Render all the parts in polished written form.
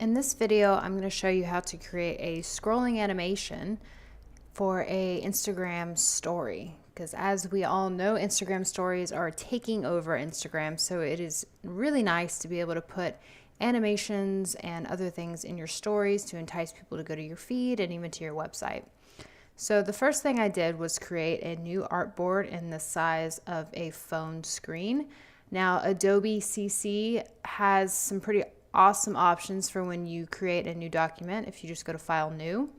In this video, I'm going to show you how to create a scrolling animation for a Instagram story. Because as we all know, Instagram stories are taking over Instagram. So it is really nice to be able to put animations and other things in your stories to entice people to go to your feed and even to your website. So the first thing I did was create a new artboard in the size of a phone screen. Now, Adobe CC has some pretty awesome options for when you create a new document. If you just go to File, New,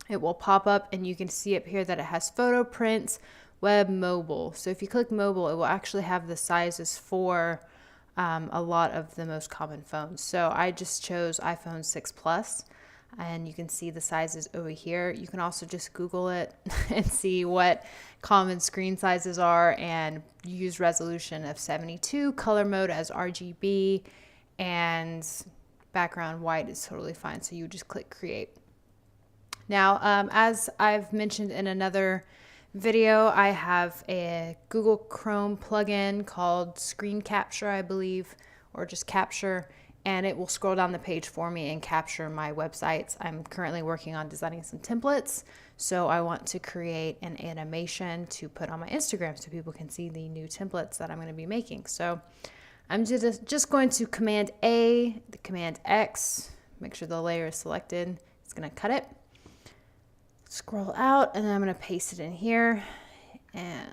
it will pop up and you can see up here that it has photo, prints, web, mobile. So if you click mobile, it will actually have the sizes for a lot of the most common phones. So I just chose iPhone 6 Plus. And you can see the sizes over here. You can also just Google it and see what common screen sizes are and use resolution of 72, color mode as RGB, and background white is totally fine. So you just click create. Now, as I've mentioned in another video, I have a Google Chrome plugin called Screen Capture, I believe, or just Capture. And it will scroll down the page for me and capture my websites. I'm currently working on designing some templates, so I want to create an animation to put on my Instagram so people can see the new templates that I'm going to be making. So I'm just going to Command A, the Command X, make sure the layer is selected. It's going to cut it, scroll out, and then I'm going to paste it in here. And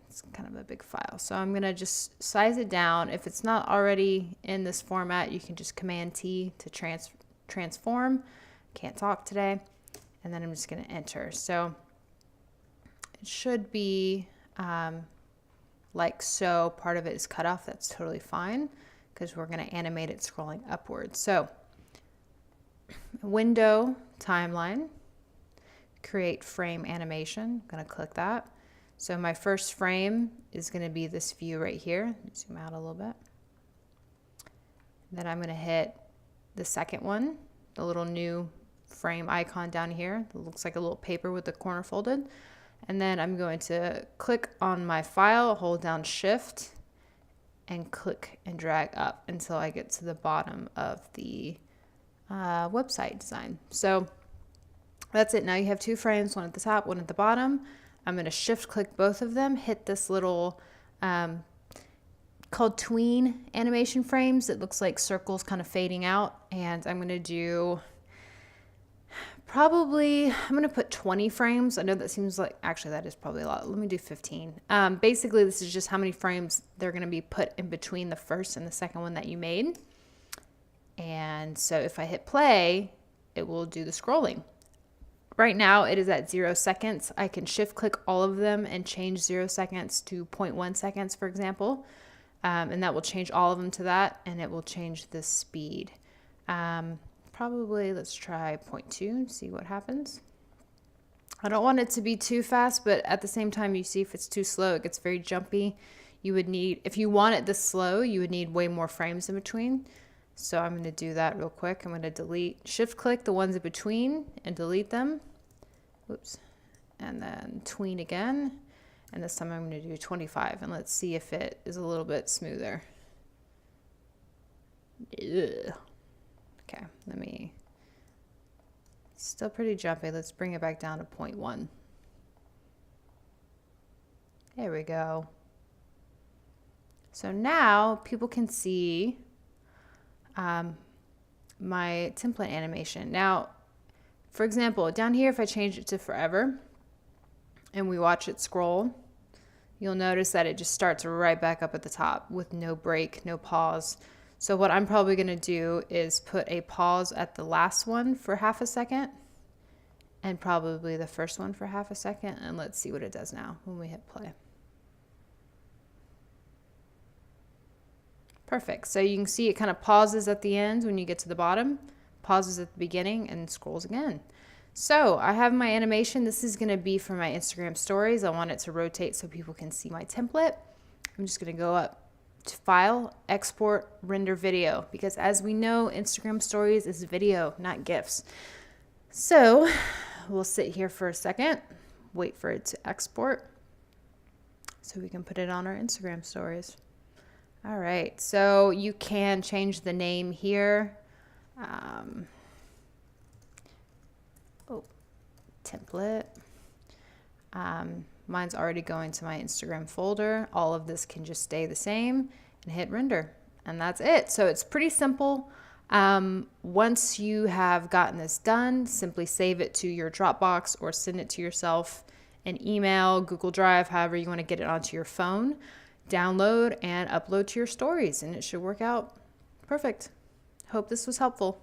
it's kind of a big file. So I'm going to just size it down. If it's not already in this format, you can just Command T to transform. Can't talk today. And then I'm just going to enter. So it should be like so. Part of it is cut off. That's totally fine because we're going to animate it scrolling upwards. So window, timeline, create frame animation. I'm going to click that. So my first frame is going to be this view right here. Zoom out a little bit. Then I'm going to hit the second one, the little new frame icon down here. It looks like a little paper with the corner folded. And then I'm going to click on my file, hold down Shift, and click and drag up until I get to the bottom of the website design. So that's it. Now you have two frames, one at the top, one at the bottom. I'm going to shift click both of them, hit this little called tween animation frames. It looks like circles kind of fading out. And I'm going to do I'm going to put 20 frames. I know that seems like, actually that is probably a lot. Let me do 15. Basically, this is just how many frames they're going to be put in between the first and the second one that you made. And so if I hit play, it will do the scrolling. Right now it is at 0 seconds. I can shift click all of them and change 0 seconds to 0.1 seconds, for example. And that will change all of them to that, and it will change the speed. Probably let's try 0.2 and see what happens. I don't want it to be too fast, but at the same time, you see if it's too slow, it gets very jumpy. You would need, if you want it this slow, you would need way more frames in between. So I'm going to do that real quick. I'm going to shift click the ones in between and delete them. Oops. And then tween again. And this time I'm going to do 25. And let's see if it is a little bit smoother. Ugh. Okay, still pretty jumpy. Let's bring it back down to 0.1. There we go. So now people can see my template animation. Now, for example, down here, if I change it to forever and we watch it scroll, you'll notice that it just starts right back up at the top with no break, no pause. So what I'm probably going to do is put a pause at the last one for half a second and probably the first one for half a second. And let's see what it does now when we hit play. Perfect. So you can see it kind of pauses at the end when you get to the bottom, pauses at the beginning, and scrolls again. So I have my animation. This is going to be for my Instagram stories. I want it to rotate so people can see my template. I'm just going to go up to File, Export, Render Video, because as we know, Instagram stories is video, not GIFs. So we'll sit here for a second, wait for it to export so we can put it on our Instagram stories. All right, so you can change the name here. Oh, template. Mine's already going to my Instagram folder. All of this can just stay the same and hit render. And that's it. So it's pretty simple. Once you have gotten this done, simply save it to your Dropbox or send it to yourself an email, Google Drive, however you want to get it onto your phone. Download and upload to your stories, and it should work out perfect. Hope this was helpful.